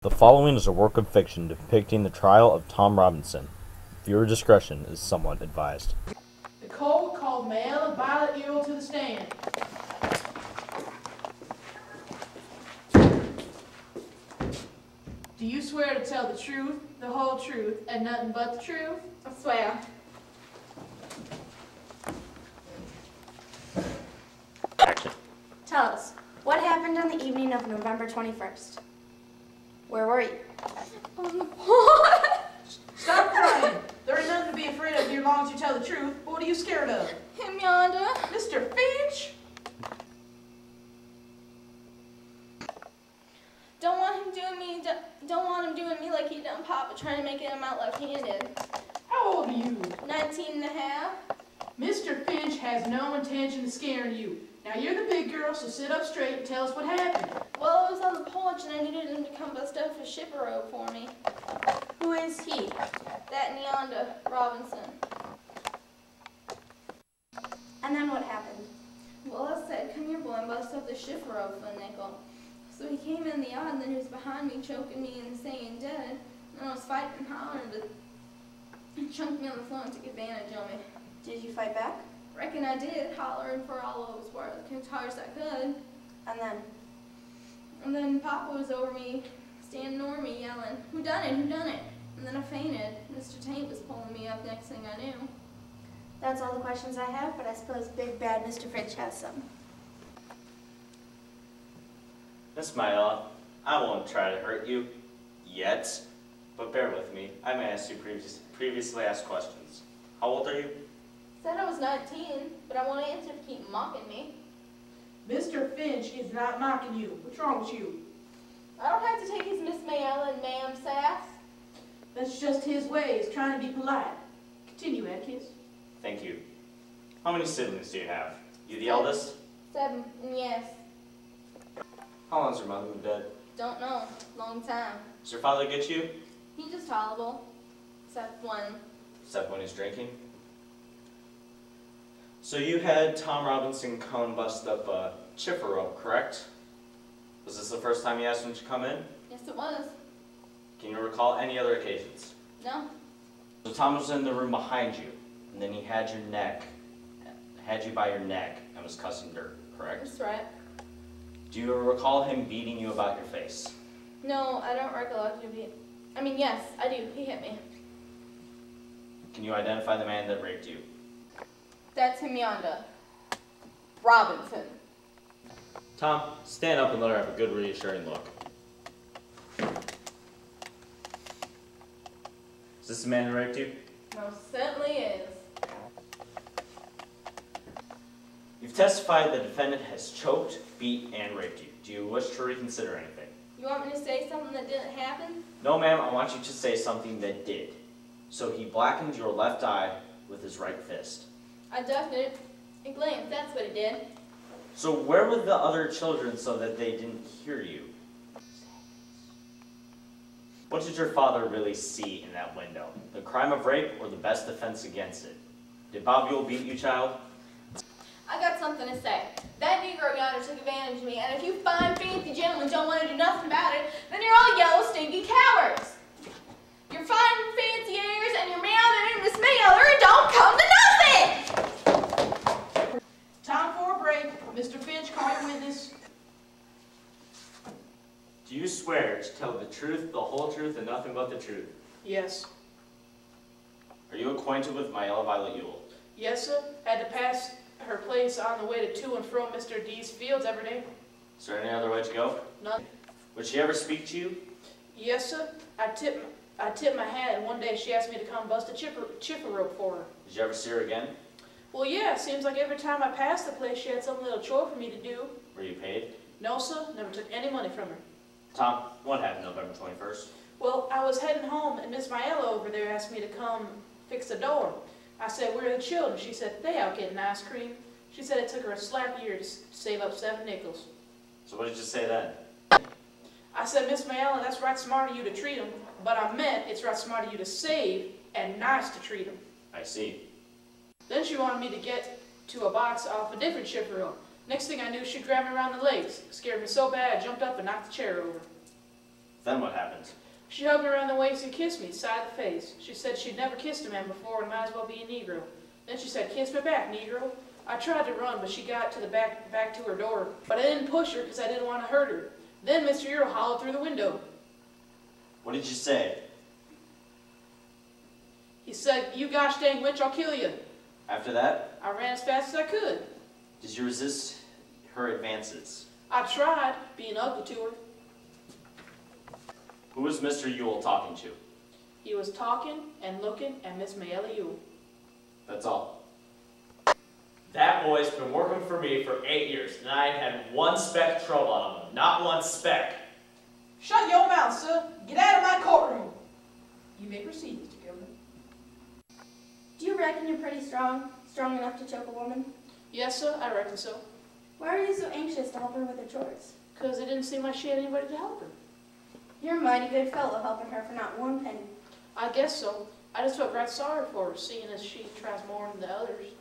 The following is a work of fiction depicting the trial of Tom Robinson. Viewer discretion is somewhat advised. The court called Mayella Violet Ewell to the stand. Do you swear to tell the truth, the whole truth, and nothing but the truth? I swear. Action. Tell us, what happened on the evening of November 21st? Where were you? On the porch. Stop crying. There ain't nothing to be afraid of here as long as you tell the truth. What are you scared of? Him yonder. Mr. Finch? Don't want him doing me like he done Papa, trying to make him out left-handed. How old are you? 19 and a half. Mr. Finch has no intention of scaring you. Now you're the big girl, so sit up straight and tell us what happened. Well, I was on the porch and I needed him to come bust up a shipper rope for me. Who is he? That and yonder, Robinson. And then what happened? Well, I said, come here, boy, and bust up the shipper rope for a nickel. So he came in the yard, and then he was behind me, choking me and saying dead. And I was fighting and hollering, but he chunked me on the floor and took advantage of me. Did you fight back? Reckon I did, hollering for all I was worth, as hard as I could. And then? And then Papa was over me, standing over me, yelling, "Who done it? Who done it?" And then I fainted. Mr. Taint was pulling me up next thing I knew. That's all the questions I have, but I suppose big bad Mr. Finch has some. Miss Mayella, I won't try to hurt you, yet, but bear with me. I may ask you previously asked questions. How old are you? Said I was 19, but I won't answer to keep mocking me. Mr. Finch is not mocking you. What's wrong with you? I don't have to take his Miss Mayella and ma'am sass. That's just his way. He's trying to be polite. Continue, Atticus. Thank you. How many siblings do you have? You the eldest? 7, and yes. How long's your mother been dead? Don't know. Long time. Does your father get you? He just tolerable. Except when he's drinking? So you had Tom Robinson come bust up a chipper rope, correct? Was this the first time you asked him to come in? Yes, it was. Can you recall any other occasions? No. So Tom was in the room behind you, and then he had you by your neck, and was cussing dirt, correct? That's right. Do you recall him beating you about your face? No, I don't recollect you being... I mean, yes, I do. He hit me. Can you identify the man that raped you? That's him yonder. Robinson. Tom, stand up and let her have a good, reassuring look. Is this the man who raped you? Most certainly is. You've testified the defendant has choked, beat, and raped you. Do you wish to reconsider anything? You want me to say something that didn't happen? No, ma'am, I want you to say something that did. So he blackened your left eye with his right fist. I ducked it and glanced. That's what he did. So where were the other children so that they didn't hear you? What did your father really see in that window? The crime of rape or the best defense against it? Did Bob Ewell beat you, child? I got something to say. That Negro yonder took advantage of me, and if you fine, fancy gentlemen don't want to do nothing about it, then you're all yellow, stinking cowards. Your fine, fancy airs and your meowing and Miss Mayella don't come to nothing! Time for a break. Mr. Finch, call your witness. Do you swear to tell the truth, the whole truth, and nothing but the truth? Yes. Are you acquainted with Mayella Violet Ewell? Yes, sir. Had to pass her place on the way to and from Mr. Deas' fields every day. Is there any other way to go? None. Would she ever speak to you? Yes, sir. I tipped my hat, and one day she asked me to come bust a chipper rope for her. Did you ever see her again? Well, yeah. It seems like every time I passed the place, she had some little chore for me to do. Were you paid? No, sir. Never took any money from her. Tom, what happened November 21st? Well, I was heading home, and Miss Mayella over there asked me to come fix the door. I said, "Where are the children?" She said, "They out getting ice cream." She said it took her a slap year to save up 7 nickels. So what did you say then? I said, "Miss Mayella, that's right smart of you to treat them, but I meant it's right smart of you to save and nice to treat them." I see. Then she wanted me to get to a box off a different chipper rope. Next thing I knew, she grabbed me around the legs. Scared me so bad, I jumped up and knocked the chair over. Then what happened? She hugged me around the waist and kissed me, side of the face. She said she'd never kissed a man before and might as well be a Negro. Then she said, "Kiss me back, Negro." I tried to run, but she got to the back to her door. But I didn't push her because I didn't want to hurt her. Then Mr. Ewell hollered through the window. What did you say? He said, "You gosh dang witch, I'll kill you." After that, I ran as fast as I could. did you resist her advances? I tried, being ugly to her. Who was Mr. Ewell talking to? He was talking and looking at Miss Mayella Ewell. That's all. That boy's been working for me for 8 years, and I ain't had one speck of trouble on him. Not one speck. Shut your mouth, sir. Get out of my courtroom. You may proceed, Mr. Gilmer. Do you reckon you're pretty strong? Strong enough to choke a woman? Yes, sir, I reckon so. Why are you so anxious to help her with her chores? Because it didn't seem like she had anybody to help her. You're a mighty good fellow helping her for not one penny. I guess so. I just felt right sorry for her, seeing as she tries more than the others.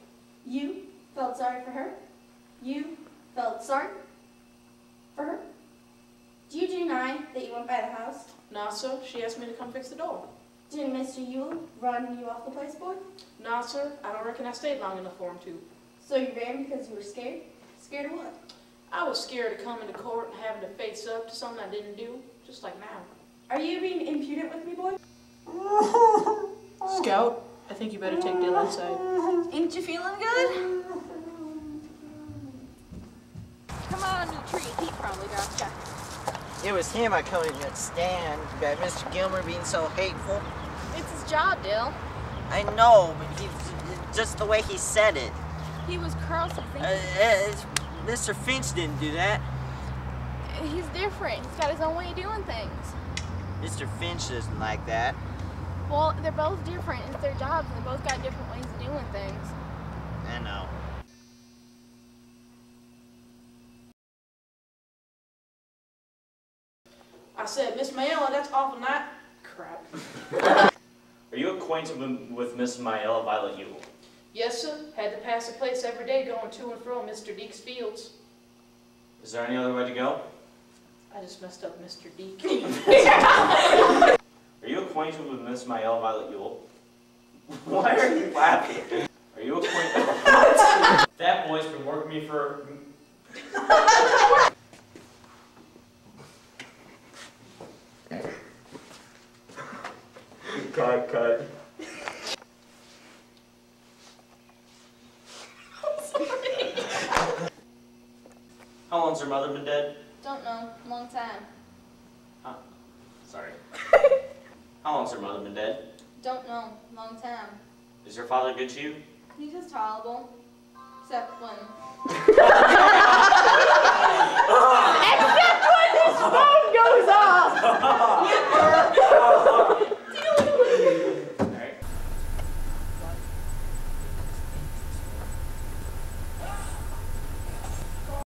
You felt sorry for her? You felt sorry for her? Do you deny that you went by the house? Nah, sir, she asked me to come fix the door. Didn't Mr. Ewell run you off the place, boy? Nah, sir, I don't reckon I stayed long enough for him to. So you ran because you were scared? Scared of what? I was scared of coming to court and having to face up to something I didn't do, just like now. Are you being impudent with me, boy? Scout, I think you better take Dill outside. Ain't you feeling good? Come on, you tree. He probably got you. It was him I couldn't stand, that Mr. Gilmer being so hateful. It's his job, Dill. I know, but just the way he said it. He was cross. Mr. Finch didn't do that. He's different. He's got his own way of doing things. Mr. Finch doesn't like that. Well, they're both different. It's their jobs, and they both got different ways of doing things. I know. I said, "Miss Mayella, that's awful night." Crap. Are you acquainted with Miss Mayella Violet Ewell? Yes, sir. Had to pass the place every day going to and from Mr. Deek's fields. Is there any other way to go? I just messed up Mr. Deek. Are you acquainted with Miss Mayella Violet Ewell? Why are you laughing? Are you acquainted? That boy's been working me for... Cut. How long's her mother been dead? Don't know. Long time. Sorry. How long's her mother been dead? Don't know. Long time. Is your father good to you? He's just tolerable. Except when...